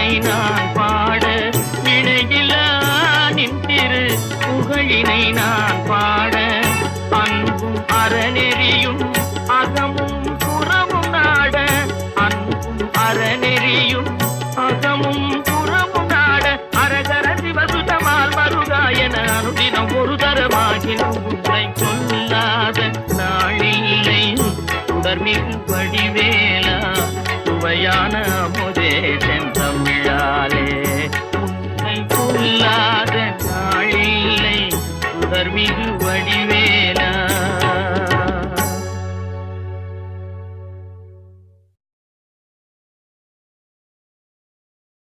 புகழினை நான் பாட இணையிலா நின் திரு புகழினை நான் பாட அன்பும் அறநெறியும் அகமும் புறமும் நாட அன்பும் அறநெறியும் அகமும் புறமும் நாட அரகர சிவசுதமால் மருகாயன அனுதினம் ஒரு தரமாகினும் உன்னை கொல்லாத நாளில்லை தொடர்மிகு படிவேலா சுவையான அமுதே சென்ற